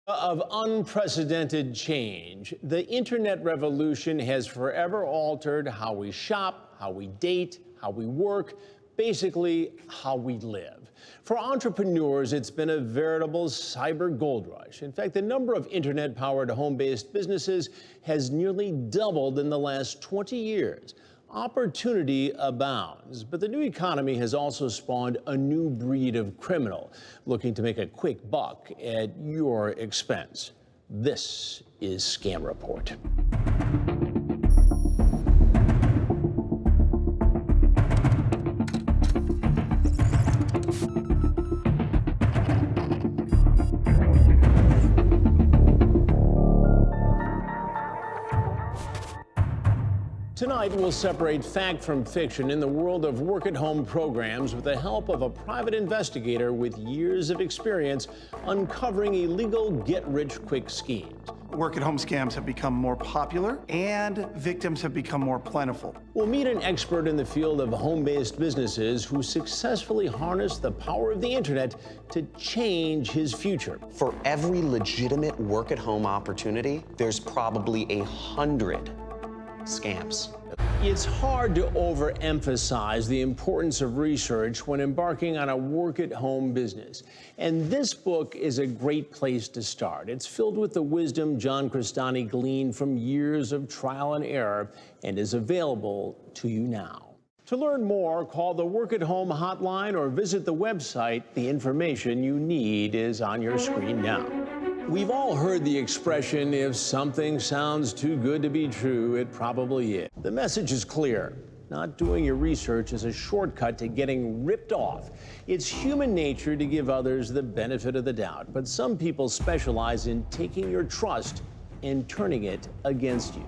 Of unprecedented change, the internet revolution has forever altered how we shop, how we date, how we work, basically how we live. For entrepreneurs, it's been a veritable cyber gold rush. In fact, the number of internet-powered home-based businesses has nearly doubled in the last 20 years. Opportunity abounds, but the new economy has also spawned a new breed of criminal looking to make a quick buck at your expense. This is Scam Report. Tonight, we'll separate fact from fiction in the world of work-at-home programs with the help of a private investigator with years of experience uncovering illegal get-rich-quick schemes. Work-at-home scams have become more popular and victims have become more plentiful. We'll meet an expert in the field of home-based businesses who successfully harnessed the power of the internet to change his future. For every legitimate work-at-home opportunity, there's probably 100 scams. It's hard to overemphasize the importance of research when embarking on a work-at-home business. And this book is a great place to start. It's filled with the wisdom John Crestani gleaned from years of trial and error and is available to you now. To learn more, call the Work-at-Home hotline or visit the website. The information you need is on your screen now. We've all heard the expression, if something sounds too good to be true, it probably is. The message is clear. Not doing your research is a shortcut to getting ripped off. It's human nature to give others the benefit of the doubt, but some people specialize in taking your trust and turning it against you.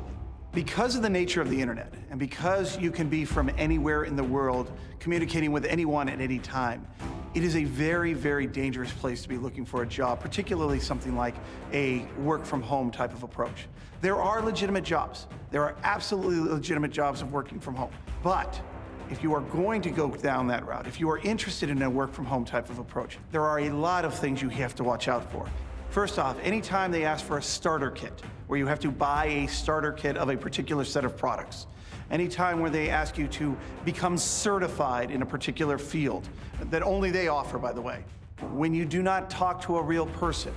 Because of the nature of the internet, and because you can be from anywhere in the world, communicating with anyone at any time, it is a very, very dangerous place to be looking for a job, particularly something like a work-from-home type of approach. There are legitimate jobs. There are absolutely legitimate jobs of working from home. But if you are going to go down that route, if you are interested in a work-from-home type of approach, there are a lot of things you have to watch out for. First off, anytime they ask for a starter kit, where you have to buy a starter kit of a particular set of products, anytime where they ask you to become certified in a particular field that only they offer, by the way, when you do not talk to a real person,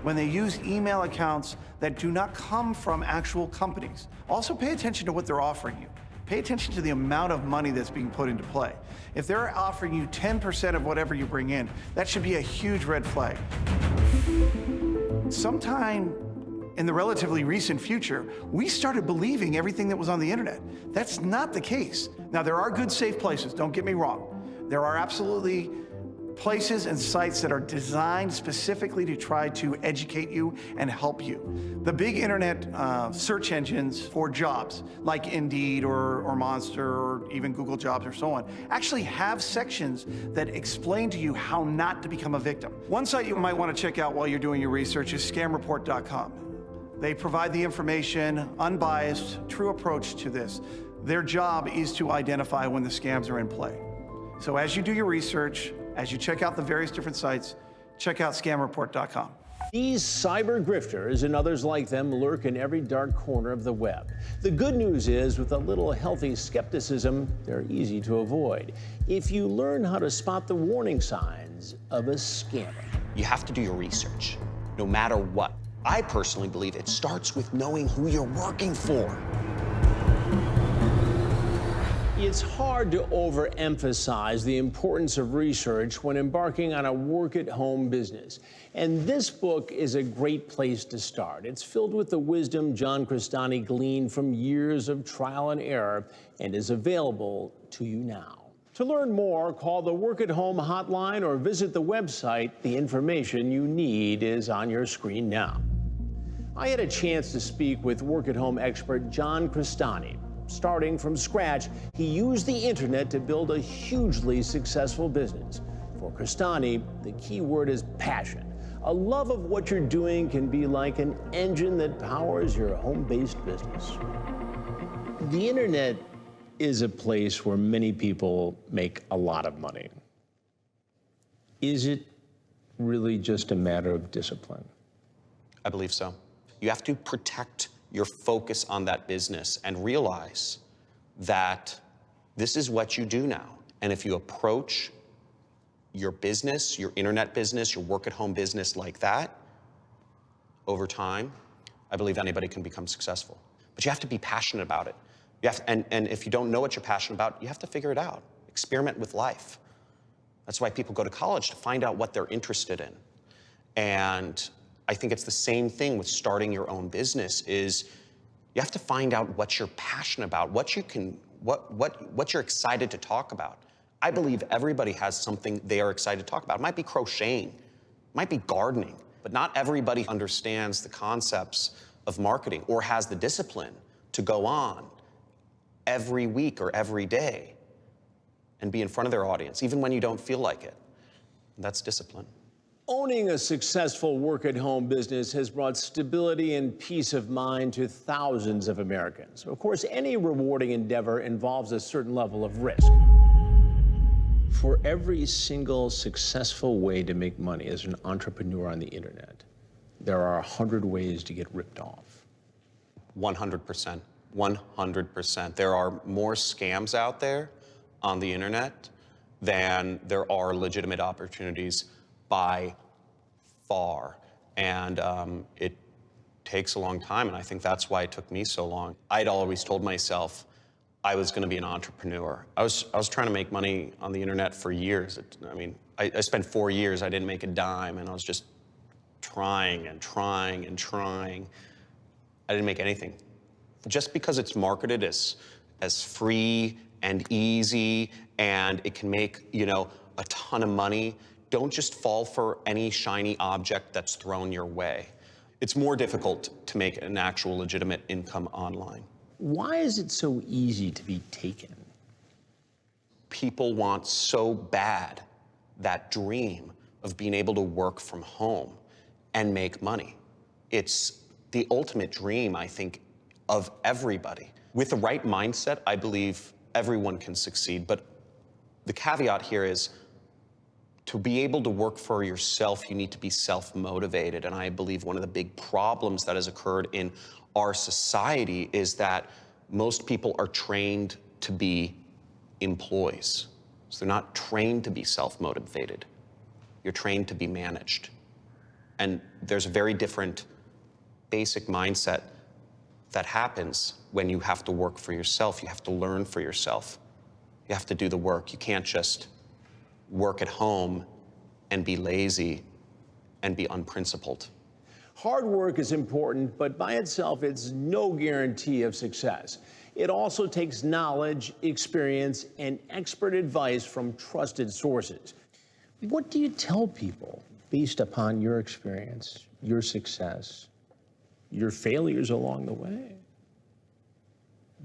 when they use email accounts that do not come from actual companies, also pay attention to what they're offering you. Pay attention to the amount of money that's being put into play. If they're offering you 10% of whatever you bring in, that should be a huge red flag. Sometime in the relatively recent future, we started believing everything that was on the internet. That's not the case. Now, there are good, safe places, don't get me wrong. There are absolutely places and sites that are designed specifically to try to educate you and help you. The big internet search engines for jobs, like Indeed or Monster or even Google Jobs or so on, actually have sections that explain to you how not to become a victim. One site you might want to check out while you're doing your research is scamreport.com. They provide the information, unbiased, true approach to this. Their job is to identify when the scams are in play. So as you do your research, as you check out the various different sites, check out scamreport.com. These cyber grifters and others like them lurk in every dark corner of the web. The good news is, with a little healthy skepticism, they're easy to avoid if you learn how to spot the warning signs of a scammer. You have to do your research, no matter what. I personally believe it starts with knowing who you're working for. It's hard to overemphasize the importance of research when embarking on a work-at-home business. And this book is a great place to start. It's filled with the wisdom John Crestani gleaned from years of trial and error and is available to you now. To learn more, call the Work-at-Home hotline or visit the website. The information you need is on your screen now. I had a chance to speak with work-at-home expert John Crestani. Starting from scratch, he used the internet to build a hugely successful business. For Crestani, the key word is passion. A love of what you're doing can be like an engine that powers your home-based business. The internet is a place where many people make a lot of money. Is it really just a matter of discipline? I believe so. You have to protect your focus on that business and realize that this is what you do now. And if you approach your business, your internet business, your work-at-home business like that, over time, I believe anybody can become successful. But you have to be passionate about it. And if you don't know what you're passionate about, you have to figure it out. Experiment with life. That's why people go to college, to find out what they're interested in. And I think it's the same thing with starting your own business, is you have to find out what you're passionate about, what you're excited to talk about. I believe everybody has something they are excited to talk about. It might be crocheting, it might be gardening, but not everybody understands the concepts of marketing or has the discipline to go on every week or every day and be in front of their audience, even when you don't feel like it. That's discipline. Owning a successful work-at-home business has brought stability and peace of mind to thousands of Americans. Of course, any rewarding endeavor involves a certain level of risk. For every single successful way to make money as an entrepreneur on the internet, there are 100 ways to get ripped off. 100%. 100%. There are more scams out there on the internet than there are legitimate opportunities by far. And it takes a long time, and I think that's why it took me so long. I'd always told myself I was going to be an entrepreneur. I was trying to make money on the internet for years. I spent 4 years, I didn't make a dime, and I was just trying and trying and trying. I didn't make anything. Just because it's marketed as free and easy and it can make, a ton of money, don't just fall for any shiny object that's thrown your way. It's more difficult to make an actual legitimate income online. Why is it so easy to be taken? People want so bad that dream of being able to work from home and make money. It's the ultimate dream, I think, of everybody. With the right mindset, I believe everyone can succeed. But the caveat here is, to be able to work for yourself, you need to be self-motivated. And I believe one of the big problems that has occurred in our society is that most people are trained to be employees. So they're not trained to be self-motivated. You're trained to be managed. And there's a very different basic mindset that happens when you have to work for yourself. You have to learn for yourself. You have to do the work. You can't just work at home and be lazy and be unprincipled. Hard work is important, but by itself, it's no guarantee of success. It also takes knowledge, experience, and expert advice from trusted sources. What do you tell people based upon your experience, your success, your failures along the way?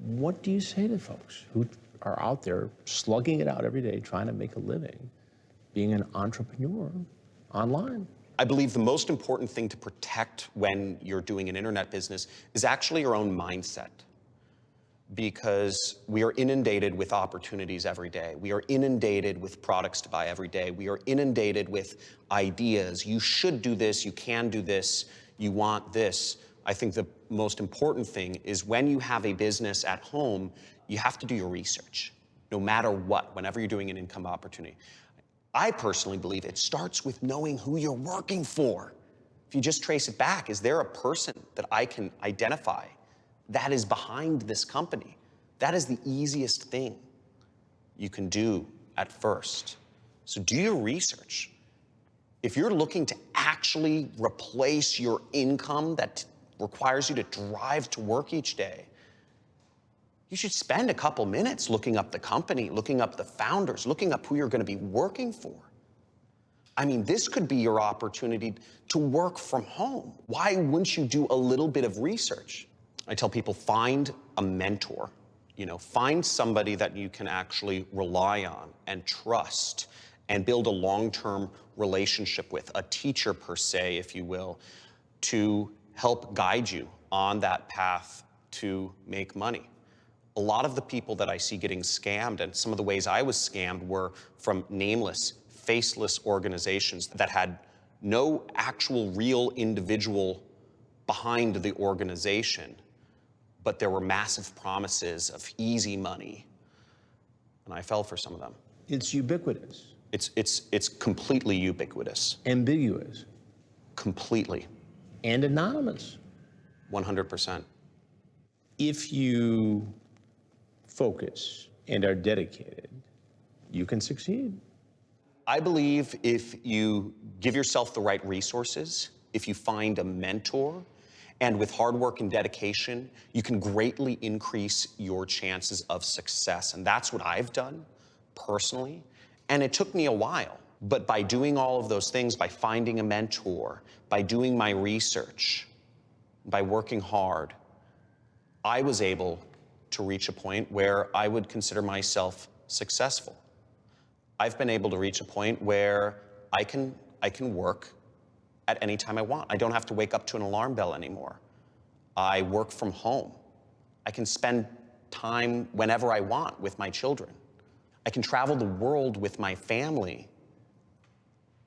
What do you say to folks who are out there slugging it out every day, trying to make a living, being an entrepreneur online? I believe the most important thing to protect when you're doing an internet business is actually your own mindset. Because we are inundated with opportunities every day. We are inundated with products to buy every day. We are inundated with ideas. You should do this, you can do this, you want this. I think the most important thing is when you have a business at home, you have to do your research, no matter what, whenever you're doing an income opportunity. I personally believe it starts with knowing who you're working for. If you just trace it back, is there a person that I can identify that is behind this company? That is the easiest thing you can do at first. So do your research. If you're looking to actually replace your income that requires you to drive to work each day, you should spend a couple minutes looking up the company, looking up the founders, looking up who you're going to be working for. I mean, this could be your opportunity to work from home. Why wouldn't you do a little bit of research? I tell people, find a mentor, find somebody that you can actually rely on and trust and build a long-term relationship with, a teacher per se, if you will, to help guide you on that path to make money. A lot of the people that I see getting scammed, and some of the ways I was scammed, were from nameless, faceless organizations that had no actual real individual behind the organization, but there were massive promises of easy money, and I fell for some of them. It's ubiquitous. It's completely ubiquitous. Ambiguous. Completely. And anonymous. 100%. If you focus and are dedicated, you can succeed. I believe if you give yourself the right resources, if you find a mentor, and with hard work and dedication, you can greatly increase your chances of success. And that's what I've done personally. And it took me a while. But by doing all of those things, by finding a mentor, by doing my research, by working hard, I was able to reach a point where I would consider myself successful. I've been able to reach a point where I can work at any time I want. I don't have to wake up to an alarm bell anymore. I work from home. I can spend time whenever I want with my children. I can travel the world with my family.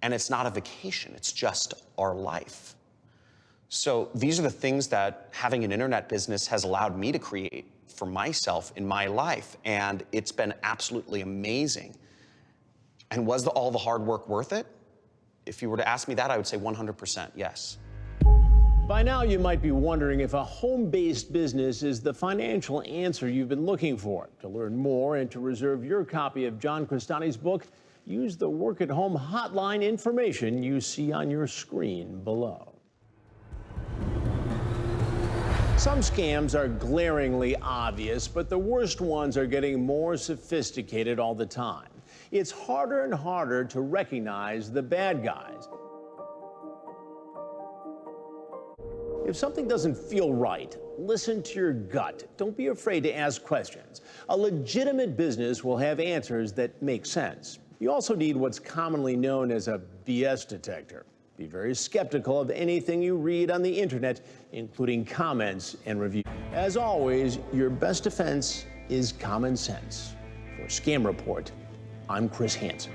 And it's not a vacation, it's just our life. So these are the things that having an internet business has allowed me to create for myself in my life. And it's been absolutely amazing. And was all the hard work worth it? If you were to ask me that, I would say 100% yes. By now, you might be wondering if a home-based business is the financial answer you've been looking for. To learn more and to reserve your copy of John Crestani's book, use the Work at Home hotline information you see on your screen below. Some scams are glaringly obvious, but the worst ones are getting more sophisticated all the time. It's harder and harder to recognize the bad guys. If something doesn't feel right, listen to your gut. Don't be afraid to ask questions. A legitimate business will have answers that make sense. You also need what's commonly known as a BS detector. Be very skeptical of anything you read on the internet, including comments and reviews. As always, your best defense is common sense. For Scam Report, I'm Chris Hansen.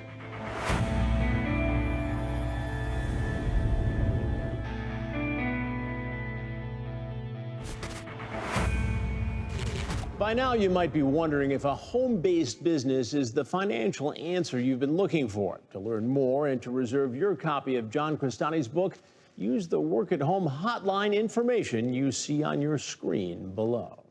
By now, you might be wondering if a home-based business is the financial answer you've been looking for. To learn more and to reserve your copy of John Crestani's book, use the Work at Home hotline information you see on your screen below.